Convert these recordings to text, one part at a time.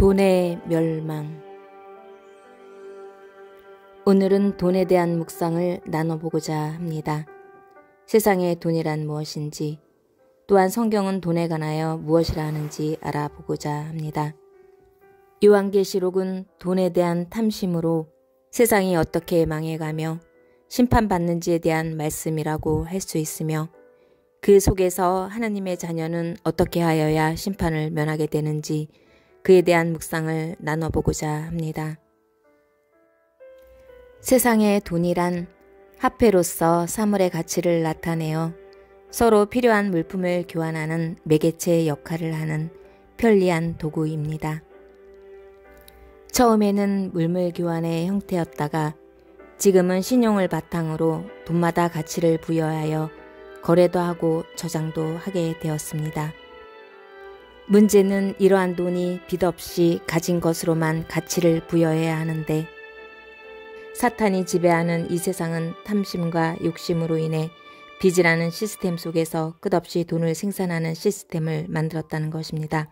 돈의 멸망. 오늘은 돈에 대한 묵상을 나눠보고자 합니다. 세상의 돈이란 무엇인지, 또한 성경은 돈에 관하여 무엇이라 하는지 알아보고자 합니다. 요한계시록은 돈에 대한 탐심으로 세상이 어떻게 망해가며 심판받는지에 대한 말씀이라고 할 수 있으며, 그 속에서 하나님의 자녀는 어떻게 하여야 심판을 면하게 되는지 그에 대한 묵상을 나눠보고자 합니다. 세상의 돈이란 화폐로서 사물의 가치를 나타내어 서로 필요한 물품을 교환하는 매개체 역할을 하는 편리한 도구입니다. 처음에는 물물 교환의 형태였다가 지금은 신용을 바탕으로 돈마다 가치를 부여하여 거래도 하고 저장도 하게 되었습니다. 문제는 이러한 돈이 빚 없이 가진 것으로만 가치를 부여해야 하는데, 사탄이 지배하는 이 세상은 탐심과 욕심으로 인해 빚이라는 시스템 속에서 끝없이 돈을 생산하는 시스템을 만들었다는 것입니다.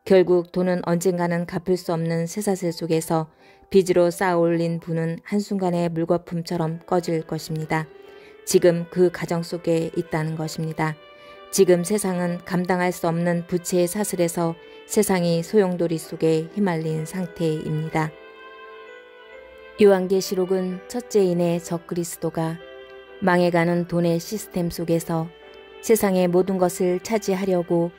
결국 돈은 언젠가는 갚을 수 없는 쇠사슬 속에서 빚으로 쌓아올린 불은 한순간에 물거품처럼 꺼질 것입니다. 지금 그 가정 속에 있다는 것입니다. 지금 세상은 감당할 수 없는 부채의 사슬에서 세상이 소용돌이 속에 휘말린 상태입니다. 요한계시록은 첫째인의 적그리스도가 망해가는 돈의 시스템 속에서 세상의 모든 것을 차지하려고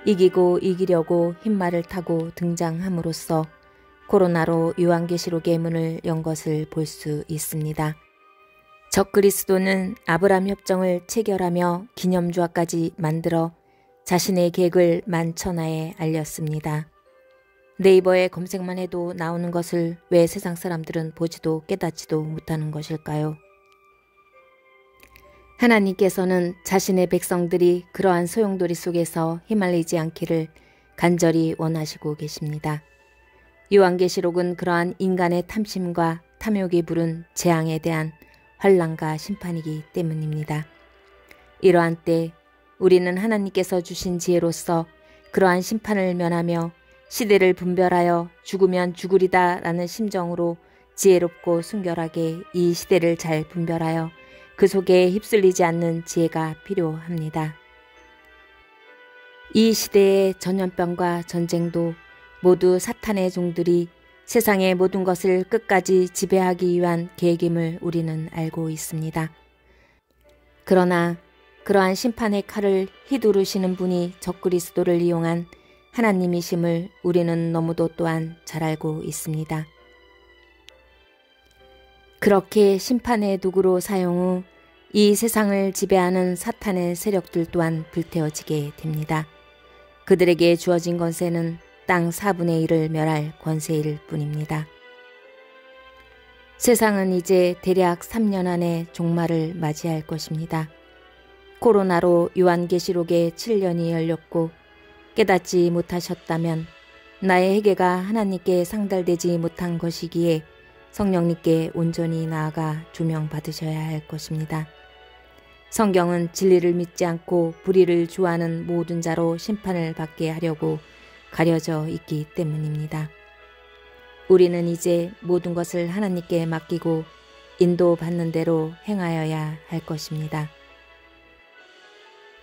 이기려고 흰말을 타고 등장함으로써 코로나로 요한계시록의 문을 연 것을 볼 수 있습니다. 적그리스도는 아브라함 협정을 체결하며 기념주화까지 만들어 자신의 계획을 만천하에 알렸습니다. 네이버에 검색만 해도 나오는 것을 왜 세상 사람들은 보지도 깨닫지도 못하는 것일까요? 하나님께서는 자신의 백성들이 그러한 소용돌이 속에서 휘말리지 않기를 간절히 원하시고 계십니다. 요한계시록은 그러한 인간의 탐심과 탐욕이 부른 재앙에 대한 환난과 심판이기 때문입니다. 이러한 때 우리는 하나님께서 주신 지혜로서 그러한 심판을 면하며 시대를 분별하여 죽으면 죽으리다 라는 심정으로 지혜롭고 순결하게 이 시대를 잘 분별하여 그 속에 휩쓸리지 않는 지혜가 필요합니다. 이 시대의 전염병과 전쟁도 모두 사탄의 종들이 세상의 모든 것을 끝까지 지배하기 위한 계획임을 우리는 알고 있습니다. 그러나 그러한 심판의 칼을 휘두르시는 분이 적그리스도를 이용한 하나님이심을 우리는 너무도 또한 잘 알고 있습니다. 그렇게 심판의 도구로 사용 후 이 세상을 지배하는 사탄의 세력들 또한 불태워지게 됩니다. 그들에게 주어진 권세는 땅 4분의 1을 멸할 권세일 뿐입니다. 세상은 이제 대략 3년 안에 종말을 맞이할 것입니다. 코로나로 요한계시록의 7년이 열렸고 깨닫지 못하셨다면 나의 회개가 하나님께 상달되지 못한 것이기에 성령님께 온전히 나아가 조명받으셔야 할 것입니다. 성경은 진리를 믿지 않고 불의를 좋아하는 모든 자로 심판을 받게 하려고 가려져 있기 때문입니다. 우리는 이제 모든 것을 하나님께 맡기고 인도받는 대로 행하여야 할 것입니다.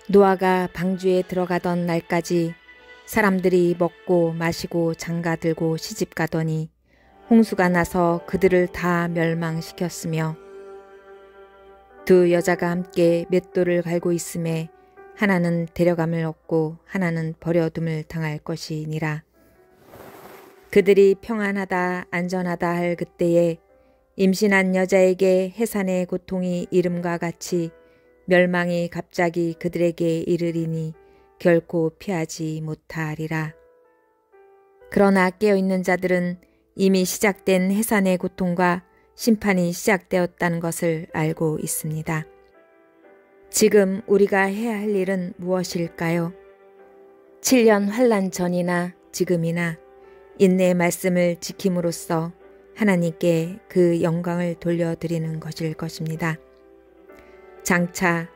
노아가 방주에 들어가던 날까지 사람들이 먹고 마시고 장가들고 시집가더니 홍수가 나서 그들을 다 멸망시켰으며, 두 여자가 함께 맷돌을 갈고 있음에 하나는 데려감을 얻고 하나는 버려둠을 당할 것이니라. 그들이 평안하다 안전하다 할 그때에 임신한 여자에게 해산의 고통이 이름과 같이 멸망이 갑자기 그들에게 이르리니 결코 피하지 못하리라. 그러나 깨어있는 자들은 이미 시작된 해산의 고통과 심판이 시작되었다는 것을 알고 있습니다. 지금 우리가 해야 할 일은 무엇일까요? 7년 환난 전이나 지금이나 인내의 말씀을 지킴으로써 하나님께 그 영광을 돌려드리는 것일 것입니다. 장차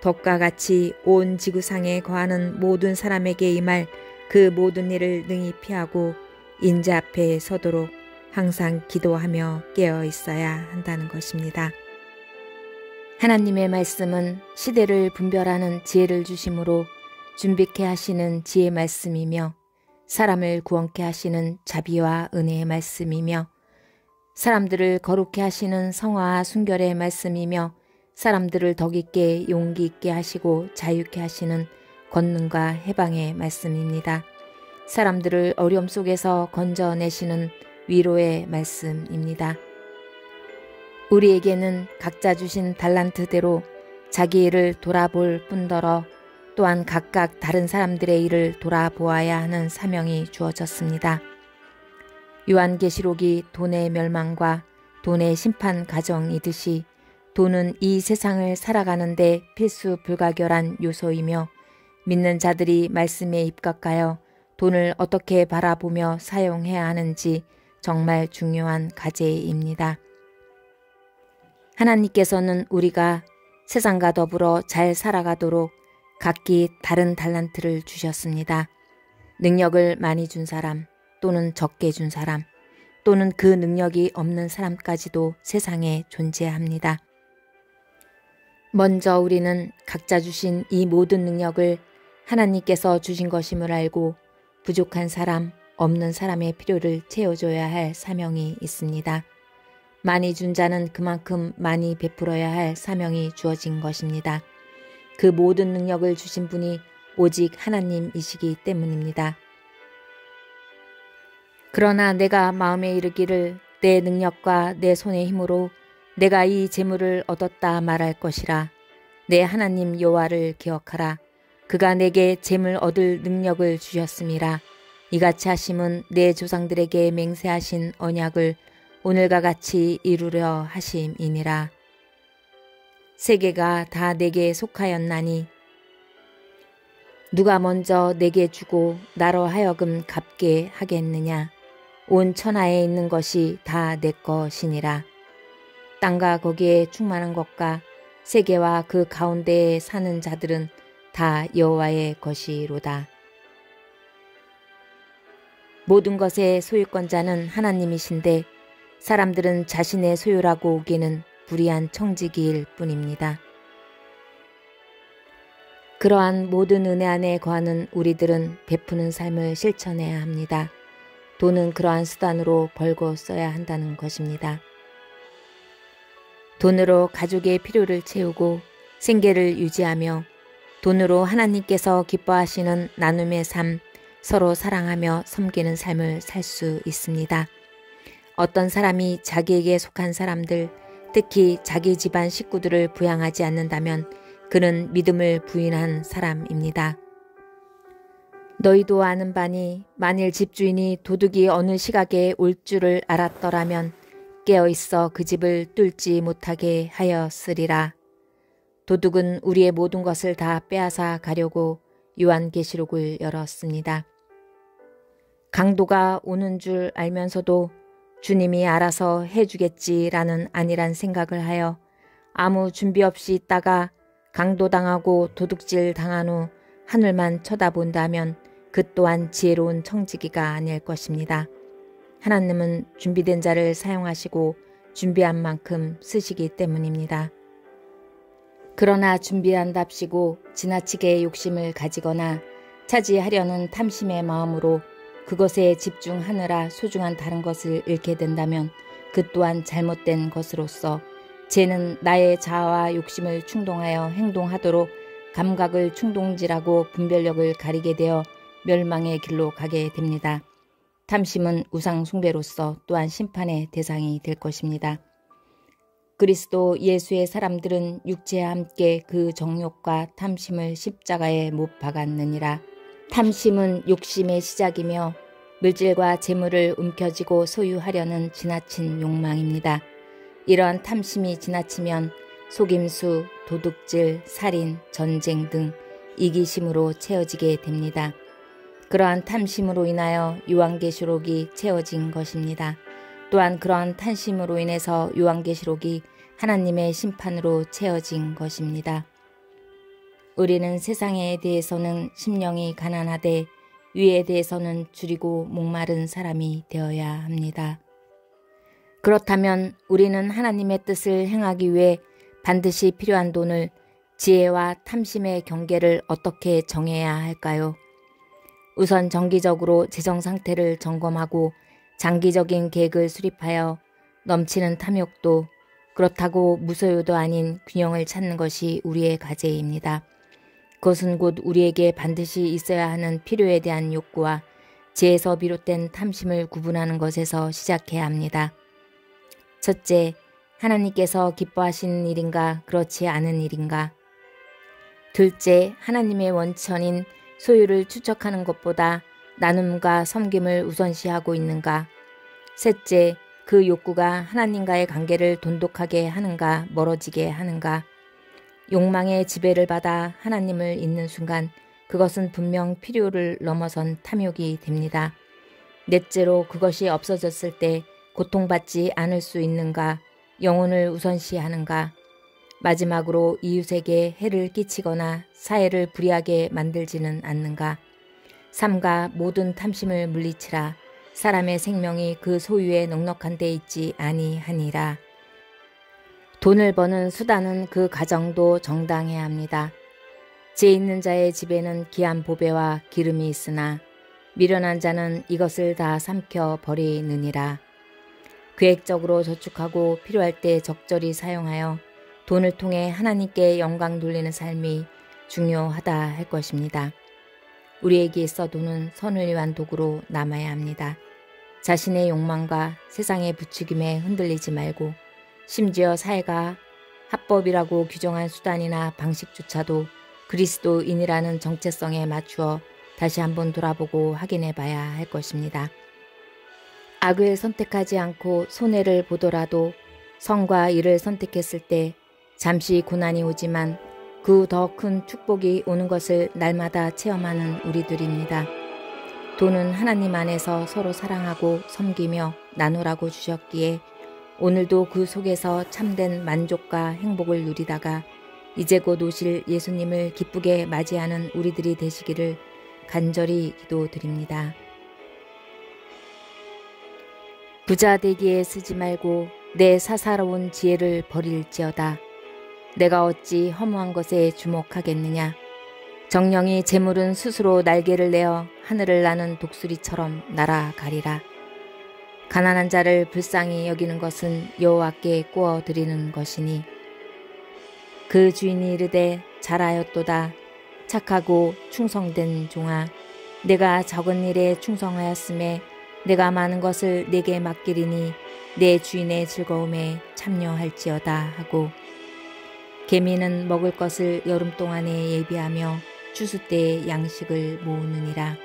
덕과 같이 온 지구상에 거하는 모든 사람에게 임할 그 모든 일을 능히 피하고 인자 앞에 서도록 항상 기도하며 깨어 있어야 한다는 것입니다. 하나님의 말씀은 시대를 분별하는 지혜를 주심으로 준비케 하시는 지혜의 말씀이며 사람을 구원케 하시는 자비와 은혜의 말씀이며 사람들을 거룩케 하시는 성화와 순결의 말씀이며 사람들을 덕있게 용기 있게 하시고 자유케 하시는 권능과 해방의 말씀입니다. 사람들을 어려움 속에서 건져내시는 위로의 말씀입니다. 우리에게는 각자 주신 달란트대로 자기 일을 돌아볼 뿐더러 또한 각각 다른 사람들의 일을 돌아보아야 하는 사명이 주어졌습니다. 요한계시록이 돈의 멸망과 돈의 심판 과정이듯이 돈은 이 세상을 살아가는데 필수 불가결한 요소이며 믿는 자들이 말씀에 입각하여 돈을 어떻게 바라보며 사용해야 하는지 정말 중요한 과제입니다. 하나님께서는 우리가 세상과 더불어 잘 살아가도록 각기 다른 달란트를 주셨습니다. 능력을 많이 준 사람 또는 적게 준 사람 또는 그 능력이 없는 사람까지도 세상에 존재합니다. 먼저 우리는 각자 주신 이 모든 능력을 하나님께서 주신 것임을 알고 부족한 사람, 없는 사람의 필요를 채워줘야 할 사명이 있습니다. 많이 준 자는 그만큼 많이 베풀어야 할 사명이 주어진 것입니다. 그 모든 능력을 주신 분이 오직 하나님이시기 때문입니다. 그러나 내가 마음에 이르기를 내 능력과 내 손의 힘으로 내가 이 재물을 얻었다 말할 것이라. 내 하나님 여호와를 기억하라. 그가 내게 재물 얻을 능력을 주셨음이라. 이같이 하심은 내 조상들에게 맹세하신 언약을 오늘과 같이 이루려 하심이니라. 세계가 다 내게 속하였나니 누가 먼저 내게 주고 나로 하여금 갚게 하겠느냐. 온 천하에 있는 것이 다 내 것이니라. 땅과 거기에 충만한 것과 세계와 그 가운데에 사는 자들은 다 여호와의 것이로다. 모든 것의 소유권자는 하나님이신데 사람들은 자신의 소유라고 우기는 불의한 청지기일 뿐입니다. 그러한 모든 은혜 안에 거하는 우리들은 베푸는 삶을 실천해야 합니다. 돈은 그러한 수단으로 벌고 써야 한다는 것입니다. 돈으로 가족의 필요를 채우고 생계를 유지하며 돈으로 하나님께서 기뻐하시는 나눔의 삶, 서로 사랑하며 섬기는 삶을 살 수 있습니다. 어떤 사람이 자기에게 속한 사람들, 특히 자기 집안 식구들을 부양하지 않는다면 그는 믿음을 부인한 사람입니다. 너희도 아는 바니 만일 집주인이 도둑이 어느 시각에 올 줄을 알았더라면 깨어있어 그 집을 뚫지 못하게 하였으리라. 도둑은 우리의 모든 것을 다 빼앗아 가려고 요한계시록을 열었습니다. 강도가 오는 줄 알면서도 주님이 알아서 해주겠지라는 안일한 생각을 하여 아무 준비 없이 있다가 강도당하고 도둑질 당한 후 하늘만 쳐다본다면 그 또한 지혜로운 청지기가 아닐 것입니다. 하나님은 준비된 자를 사용하시고 준비한 만큼 쓰시기 때문입니다. 그러나 준비한답시고 지나치게 욕심을 가지거나 차지하려는 탐심의 마음으로 그것에 집중하느라 소중한 다른 것을 잃게 된다면 그 또한 잘못된 것으로서 죄는 나의 자아와 욕심을 충동하여 행동하도록 감각을 충동질하고 분별력을 가리게 되어 멸망의 길로 가게 됩니다. 탐심은 우상 숭배로서 또한 심판의 대상이 될 것입니다. 그리스도 예수의 사람들은 육체와 함께 그 정욕과 탐심을 십자가에 못 박았느니라. 탐심은 욕심의 시작이며 물질과 재물을 움켜쥐고 소유하려는 지나친 욕망입니다. 이러한 탐심이 지나치면 속임수, 도둑질, 살인, 전쟁 등 이기심으로 채워지게 됩니다. 그러한 탐심으로 인하여 요한계시록이 채워진 것입니다. 또한 그러한 탐심으로 인해서 요한계시록이 하나님의 심판으로 채워진 것입니다. 우리는 세상에 대해서는 심령이 가난하되 위에 대해서는 줄이고 목마른 사람이 되어야 합니다. 그렇다면 우리는 하나님의 뜻을 행하기 위해 반드시 필요한 돈을 지혜와 탐심의 경계를 어떻게 정해야 할까요? 우선 정기적으로 재정 상태를 점검하고 장기적인 계획을 수립하여 넘치는 탐욕도 그렇다고 무소유도 아닌 균형을 찾는 것이 우리의 과제입니다. 그것은 곧 우리에게 반드시 있어야 하는 필요에 대한 욕구와 지혜에서 비롯된 탐심을 구분하는 것에서 시작해야 합니다. 첫째, 하나님께서 기뻐하시는 일인가 그렇지 않은 일인가. 둘째, 하나님의 원천인 소유를 추적하는 것보다 나눔과 섬김을 우선시하고 있는가. 셋째, 그 욕구가 하나님과의 관계를 돈독하게 하는가 멀어지게 하는가. 욕망의 지배를 받아 하나님을 잊는 순간 그것은 분명 필요를 넘어선 탐욕이 됩니다. 넷째로 그것이 없어졌을 때 고통받지 않을 수 있는가, 영혼을 우선시하는가. 마지막으로 이웃에게 해를 끼치거나 사회를 불이하게 만들지는 않는가. 삼가 모든 탐심을 물리치라. 사람의 생명이 그 소유에 넉넉한 데 있지 아니하니라. 돈을 버는 수단은 그 가정도 정당해야 합니다. 재 있는 자의 집에는 귀한 보배와 기름이 있으나 미련한 자는 이것을 다 삼켜 버리느니라. 계획적으로 저축하고 필요할 때 적절히 사용하여 돈을 통해 하나님께 영광 돌리는 삶이 중요하다 할 것입니다. 우리에게 있어 돈은 선을 위한 도구로 남아야 합니다. 자신의 욕망과 세상의 부추김에 흔들리지 말고 심지어 사회가 합법이라고 규정한 수단이나 방식조차도 그리스도인이라는 정체성에 맞추어 다시 한번 돌아보고 확인해 봐야 할 것입니다. 악을 선택하지 않고 손해를 보더라도 선과 일을 선택했을 때 잠시 고난이 오지만 그 더 큰 축복이 오는 것을 날마다 체험하는 우리들입니다. 돈은 하나님 안에서 서로 사랑하고 섬기며 나누라고 주셨기에 오늘도 그 속에서 참된 만족과 행복을 누리다가 이제 곧 오실 예수님을 기쁘게 맞이하는 우리들이 되시기를 간절히 기도드립니다. 부자 되기에 쓰지 말고 내 사사로운 지혜를 버릴지어다. 내가 어찌 허무한 것에 주목하겠느냐. 정령이 재물은 스스로 날개를 내어 하늘을 나는 독수리처럼 날아가리라. 가난한 자를 불쌍히 여기는 것은 여호와께 구워 드리는 것이니 그 주인이 이르되 잘하였도다. 착하고 충성된 종아, 내가 적은 일에 충성하였음에 내가 많은 것을 내게 맡기리니 내 주인의 즐거움에 참여할지어다 하고, 개미는 먹을 것을 여름 동안에 예비하며 추수 때에 양식을 모으느니라.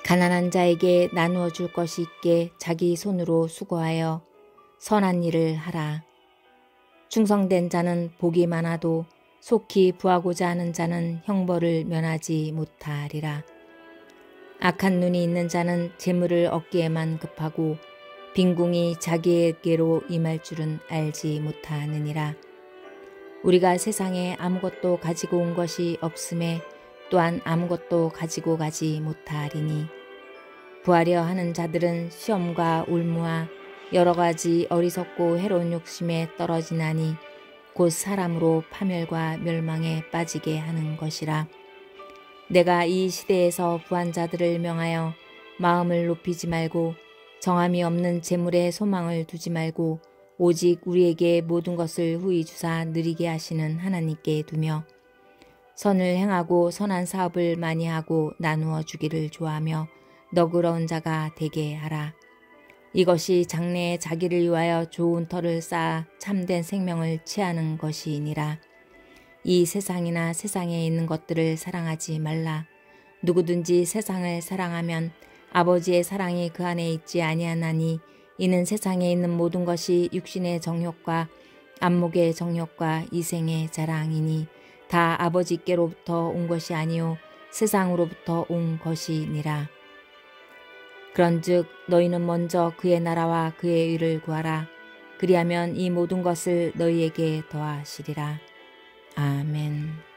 가난한 자에게 나누어 줄 것이 있게 자기 손으로 수고하여 선한 일을 하라. 충성된 자는 복이 많아도 속히 부하고자 하는 자는 형벌을 면하지 못하리라. 악한 눈이 있는 자는 재물을 얻기에만 급하고 빈궁이 자기에게로 임할 줄은 알지 못하느니라. 우리가 세상에 아무것도 가지고 온 것이 없음에 또한 아무것도 가지고 가지 못하리니, 부하려 하는 자들은 시험과 울무와 여러 가지 어리석고 해로운 욕심에 떨어지나니 곧 사람으로 파멸과 멸망에 빠지게 하는 것이라. 내가 이 시대에서 부한 자들을 명하여 마음을 높이지 말고 정함이 없는 재물에 소망을 두지 말고 오직 우리에게 모든 것을 후히 주사 누리게 하시는 하나님께 두며 선을 행하고 선한 사업을 많이 하고 나누어 주기를 좋아하며 너그러운 자가 되게 하라. 이것이 장래에 자기를 위하여 좋은 터를 쌓아 참된 생명을 취하는 것이니라. 이 세상이나 세상에 있는 것들을 사랑하지 말라. 누구든지 세상을 사랑하면 아버지의 사랑이 그 안에 있지 아니하나니, 이는 세상에 있는 모든 것이 육신의 정욕과 안목의 정욕과 이생의 자랑이니 다 아버지께로부터 온 것이 아니요 세상으로부터 온 것이니라. 그런즉 너희는 먼저 그의 나라와 그의 의를 구하라. 그리하면 이 모든 것을 너희에게 더하시리라. 아멘.